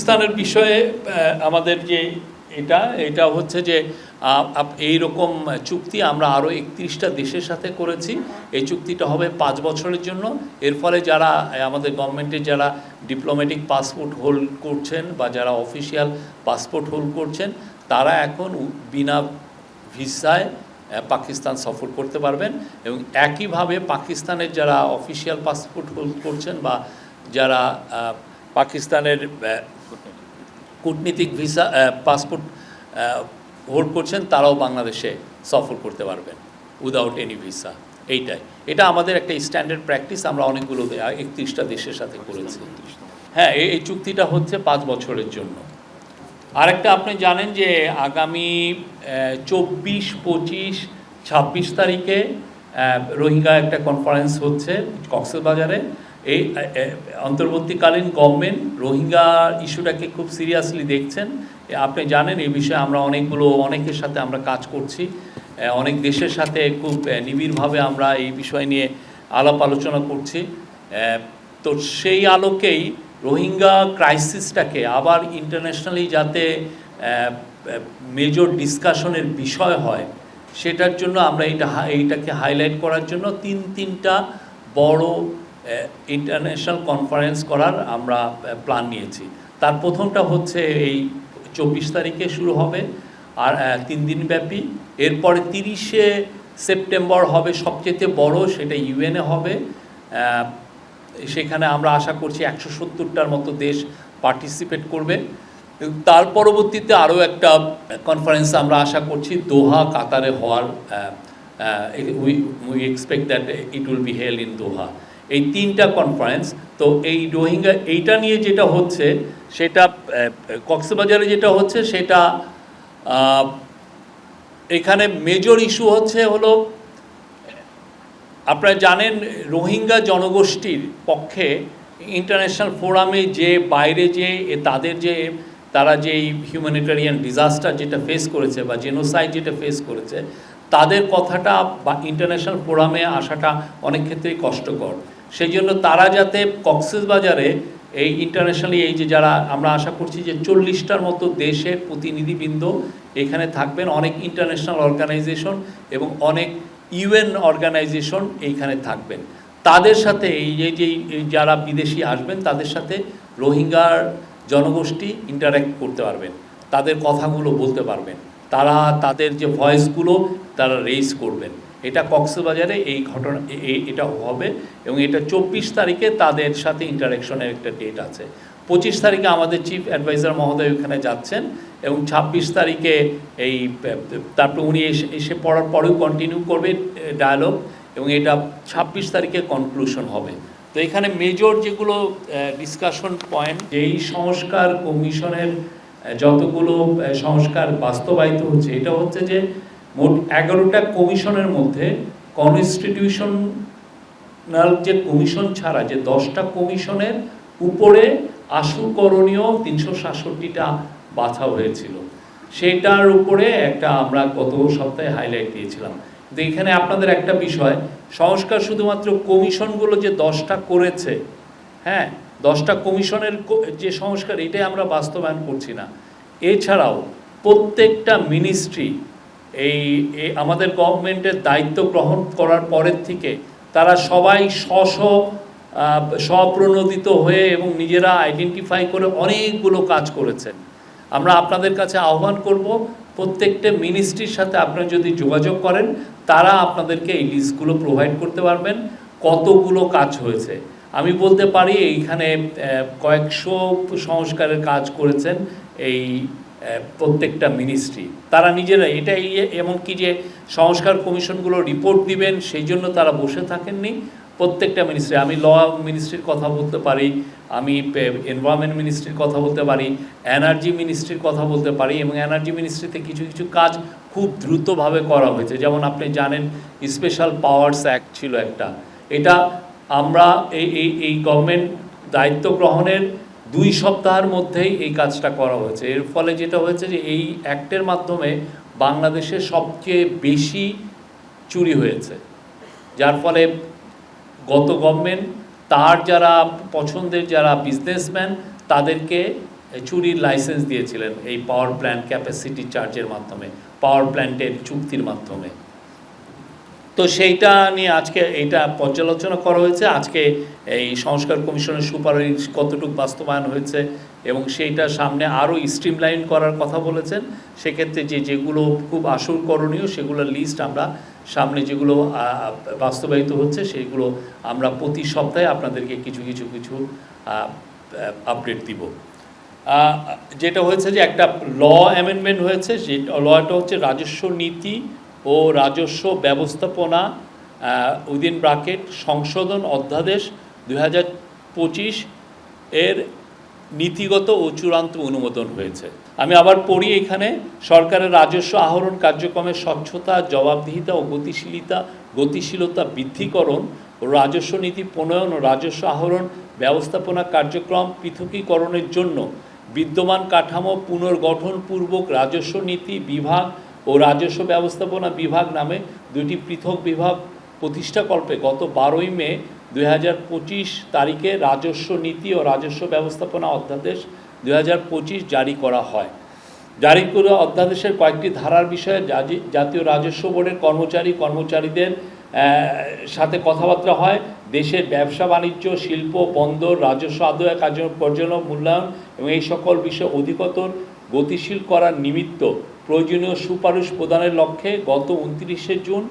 পাকিস্তানের বিষয়ে আমাদের যে এটা হচ্ছে যে এই রকম চুক্তি আমরা আরও 31টা দেশের সাথে করেছি। এই চুক্তিটা হবে 5 বছরের জন্য। এর ফলে যারা আমাদের গভর্নমেন্টের যারা ডিপ্লোম্যাটিক পাসপোর্ট হোল্ড করছেন বা যারা অফিসিয়াল পাসপোর্ট হোল্ড করছেন তারা এখন বিনা ভিসায় পাকিস্তান সফর করতে পারবেন। এবং একইভাবে পাকিস্তানের যারা অফিসিয়াল পাসপোর্ট হোল্ড করছেন বা যারা পাকিস্তানের কূটনীতিক ভিসা পাসপোর্ট হোল্ড করছেন তারাও বাংলাদেশে সফর করতে পারবেন উইদাউট এনি ভিসা। এটা আমাদের একটা স্ট্যান্ডার্ড প্র্যাকটিস, আমরা অনেকগুলো 31টা দেশের সাথে করেছি। হ্যাঁ, এই চুক্তিটা হচ্ছে 5 বছরের জন্য। আরেকটা আপনি জানেন যে আগামী 24, 25, 26 তারিখে রোহিঙ্গা একটা কনফারেন্স হচ্ছে কক্সবাজারে। এই অন্তর্বর্তীকালীন গভর্নমেন্ট রোহিঙ্গা ইস্যুটাকে খুব সিরিয়াসলি দেখছেন। আপনি জানেন এই বিষয়ে আমরা অনেকের সাথে আমরা কাজ করছি, অনেক দেশের সাথে খুব নিবিড়ভাবে আমরা এই বিষয় নিয়ে আলাপ আলোচনা করছি। তো সেই আলোকেই রোহিঙ্গা ক্রাইসিসটাকে আবার ইন্টারন্যাশনালি যাতে মেজর ডিসকাশনের বিষয় হয় সেটার জন্য আমরা এইটাকে হাইলাইট করার জন্য তিনটা বড় ইন্টারন্যাশনাল কনফারেন্স করার আমরা প্ল্যান নিয়েছি। তার প্রথমটা হচ্ছে এই 24 তারিখে শুরু হবে আর 3 দিন ব্যাপী। এরপরে 30শে সেপ্টেম্বর হবে সবচেয়ে বড়, সেটা ইউএনএ হবে। সেখানে আমরা আশা করছি 170টার মতো দেশ পার্টিসিপেট করবে। তার পরবর্তীতে আরও একটা কনফারেন্স আমরা আশা করছি দোহা, কাতারে হওয়ার we expect that it will be held in Doha. এই 3টা কনফারেন্স। তো এই রোহিঙ্গা এইটা নিয়ে যেটা হচ্ছে সেটা কক্সবাজারে যেটা হচ্ছে সেটা এখানে মেজর ইস্যু হলো আপনারা জানেন রোহিঙ্গা জনগোষ্ঠীর পক্ষে ইন্টারন্যাশনাল ফোরামে যে বাইরে যে তারা যে হিউম্যানিটেরিয়ান ডিজাস্টার যেটা ফেস করেছে বা জেনোসাইড যেটা ফেস করেছে তাদের কথাটা বা ইন্টারন্যাশনাল ফোরামে আসাটা অনেক ক্ষেত্রেই কষ্টকর। সেই জন্য তারা যাতে কক্সবাজারে এই ইন্টারন্যাশনালি এই যে যারা আমরা আশা করছি যে 40টার মতো দেশের প্রতিনিধিবৃন্দ এখানে থাকবেন, অনেক ইন্টারন্যাশনাল অর্গানাইজেশন এবং অনেক ইউএন অর্গানাইজেশন এইখানে থাকবেন। তাদের সাথে এই যে যারা বিদেশি আসবেন তাদের সাথে রোহিঙ্গার জনগোষ্ঠী ইন্টার্যাক্ট করতে পারবেন, তাদের কথাগুলো বলতে পারবেন, তারা তাদের যে ভয়েসগুলো তারা রেইজ করবেন। এটা কক্সবাজারে এই ঘটনা এটা হবে এবং এটা 24 তারিখে তাদের সাথে ইন্টারাকশনের একটা ডেট আছে। 25 তারিখে আমাদের চিফ অ্যাডভাইজার মহোদয় ওখানে যাচ্ছেন এবং 26 তারিখে তারপর উনি এসে পড়ার পরেও কন্টিনিউ করবে ডায়ালগ এবং এটা 26 তারিখে কনক্লুশন হবে। তো এখানে মেজর যেগুলো ডিসকাশন পয়েন্ট, যেই সংস্কার কমিশনের যতগুলো সংস্কার বাস্তবায়িত হচ্ছে এটা হচ্ছে যে মোট 11টা কমিশনের মধ্যে কনস্টিটিউশনাল যে কমিশন ছাড়া যে 10টা কমিশনের উপরে আশুকরণীয় 366টা বাছা হয়েছিল, সেটার উপরে একটা আমরা গত সপ্তাহে হাইলাইট দিয়েছিলাম। তো এখানে আপনাদের একটা বিষয়, সংস্কার শুধুমাত্র কমিশনগুলো যে 10টা করেছে, হ্যাঁ 10টা কমিশনের যে সংস্কার এটাই আমরা বাস্তবায়ন করছি না, এছাড়াও প্রত্যেকটা মিনিস্ট্রি এই আমাদের গভর্নমেন্টের দায়িত্ব গ্রহণ করার পরের থেকে তারা সবাই স্বপ্রণোদিত হয়ে এবং নিজেরা আইডেন্টিফাই করে অনেকগুলো কাজ করেছেন। আমরা আপনাদের কাছে আহ্বান করব প্রত্যেকটা মিনিস্ট্রির সাথে আপনারা যদি যোগাযোগ করেন তারা আপনাদেরকে এই লিস্টগুলো প্রোভাইড করতে পারবেন কতগুলো কাজ হয়েছে। আমি বলতে পারি এইখানে কয়েকশো সংস্কারের কাজ করেছেন এই প্রত্যেকটা মিনিস্ট্রি, তারা নিজেরা এটাই এমনকি যে সংস্কার কমিশনগুলো রিপোর্ট দিবেন সেই জন্য তারা বসে থাকেননি। প্রত্যেকটা মিনিস্ট্রি, আমি ল মিনিস্ট্রির কথা বলতে পারি, আমি এনভায়রনমেন্ট মিনিস্ট্রির কথা বলতে পারি, এনার্জি মিনিস্ট্রির কথা বলতে পারি এবং এনার্জি মিনিস্ট্রিতে কিছু কিছু কাজ খুব দ্রুতভাবে করা হয়েছে। যেমন আপনি জানেন স্পেশাল পাওয়ার্স অ্যাক্ট ছিল একটা, এটা আমরা এই গভর্নমেন্ট দায়িত্ব গ্রহণের 2 সপ্তাহের মধ্যেই এই কাজটা করা হয়েছে। এর ফলে যেটা হয়েছে যে এই অ্যাক্টের মাধ্যমে বাংলাদেশে সবচেয়ে বেশি চুরি হয়েছে, যার ফলে গত গভর্নমেন্ট তার যারা পছন্দের যারা বিজনেসম্যান তাদেরকে চুরির লাইসেন্স দিয়েছিলেন এই পাওয়ার প্ল্যান্ট ক্যাপাসিটি চার্জের মাধ্যমে, পাওয়ার প্ল্যান্টের চুক্তির মাধ্যমে। তো সেইটা নিয়ে আজকে এইটা পর্যালোচনা করা হয়েছে। আজকে এই সংস্কার কমিশনের সুপারিশ কতটুকু বাস্তবায়ন হয়েছে এবং সেইটা সামনে আরও স্ট্রিমলাইন করার কথা বলেছেন। সেক্ষেত্রে যেগুলো খুব আসল করণীয় সেগুলোর লিস্ট আমরা সামনে যেগুলো বাস্তবায়িত হচ্ছে সেগুলো আমরা প্রতি সপ্তাহে আপনাদেরকে কিছু আপডেট দিব। যেটা হয়েছে যে একটা ল অ্যামেন্ডমেন্ট হয়েছে, যে লটা হচ্ছে রাজস্ব নীতি ও রাজস্ব ব্যবস্থাপনা উইদিন ব্র্যাকেট সংশোধন অধ্যাদেশ 2025 এর নীতিগত ও চূড়ান্ত অনুমোদন হয়েছে। আমি আবার পড়ি এখানে, সরকারের রাজস্ব আহরণ কার্যক্রমের স্বচ্ছতা, জবাবদিহিতা ও গতিশীলতা বৃদ্ধিকরণ ও রাজস্ব নীতি প্রণয়ন ও রাজস্ব আহরণ ব্যবস্থাপনা কার্যক্রম পৃথকীকরণের জন্য বিদ্যমান কাঠামো পুনর্গঠনপূর্বক রাজস্ব নীতি বিভাগ ও রাজস্ব ব্যবস্থাপনা বিভাগ নামে দুটি পৃথক বিভাগ প্রতিষ্ঠাকল্পে গত 12ই মে 2025 তারিখে রাজস্ব নীতি ও রাজস্ব ব্যবস্থাপনা অধ্যাদেশ 2025 জারি করা হয়। জারি করা অধ্যাদেশের কয়েকটি ধারার বিষয়ে জাতীয় রাজস্ব বোর্ডের কর্মচারীদের সাথে কথাবার্তা হয়। দেশের ব্যবসা বাণিজ্য, শিল্প, বন্দর, রাজস্ব আদায় কার্য পর্যালোচনা, মূল্যায়ন এবং এই সকল বিষয় অধিকতর গতিশীল করার নিমিত্ত প্রয়োজনীয় সুপারিশ প্রদানের লক্ষ্যে গত 29শে জুন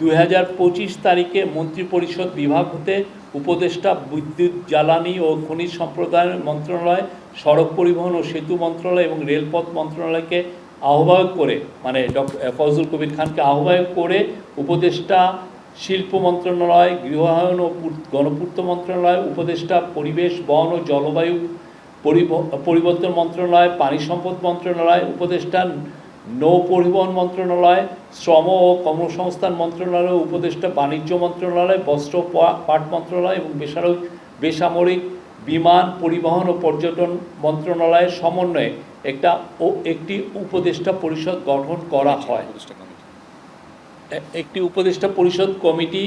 2025 তারিখে মন্ত্রিপরিষদ বিভাগ হতে উপদেষ্টা বিদ্যুৎ, জ্বালানি ও খনিজ সম্প্রদায় মন্ত্রণালয়, সড়ক পরিবহন ও সেতু মন্ত্রণালয় এবং রেলপথ মন্ত্রণালয়কে আহ্বায়ক করে, মানে ফজলুল কবির খানকে আহ্বায়ক করে উপদেষ্টা শিল্প মন্ত্রণালয়, গৃহায়ন ও গণপূর্ত মন্ত্রণালয়, উপদেষ্টা পরিবেশ, বন ও জলবায়ু পরিবর্তন মন্ত্রণালয়, পানি সম্পদ মন্ত্রণালয়, উপদেষ্টা নৌ পরিবহন মন্ত্রণালয়, শ্রম ও কর্মসংস্থান মন্ত্রণালয়, উপদেষ্টা বাণিজ্য মন্ত্রণালয়, বস্ত্র পাট মন্ত্রণালয় এবং বেসামরিক বিমান পরিবহন ও পর্যটন মন্ত্রণালয়ের সমন্বয়ে একটি উপদেষ্টা পরিষদ গঠন করা হয়। একটি উপদেষ্টা পরিষদ কমিটি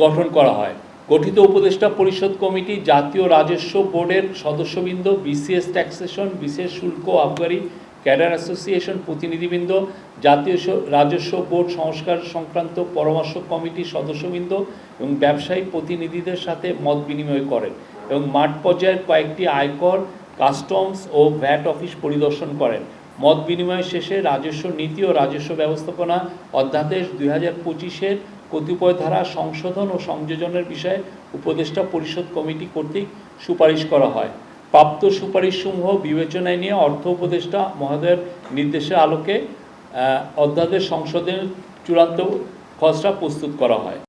গঠন করা হয়। গঠিত উপদেষ্টা পরিষদ কমিটি জাতীয় রাজস্ব বোর্ডের সদস্যবৃন্দ, বিসিএস ট্যাক্সেশন, বিশেষ শুল্ক আবগারি ক্যাডার অ্যাসোসিয়েশন প্রতিনিধিবৃন্দ, জাতীয় রাজস্ব বোর্ড সংস্কার সংক্রান্ত পরামর্শ কমিটির সদস্যবৃন্দ এবং ব্যবসায়ী প্রতিনিধিদের সাথে মত বিনিময় করেন এবং মাঠ পর্যায়ের কয়েকটি আয়কর, কাস্টমস ও ভ্যাট অফিস পরিদর্শন করেন। মত বিনিময় শেষে রাজস্ব নীতি ও রাজস্ব ব্যবস্থাপনা অধ্যাদেশ 2025-এর কতিপয় ধারা সংশোধন ও সংযোজনের বিষয়ে উপদেষ্টা পরিষদ কমিটি কর্তৃক সুপারিশ করা হয়। প্রাপ্ত সুপারিশসমূহ বিবেচনায় নিয়ে অর্থ উপদেষ্টা মহোদয়ের নির্দেশের আলোকে অধ্যাদেশ সংশোধনের চূড়ান্ত খসড়া প্রস্তুত করা হয়।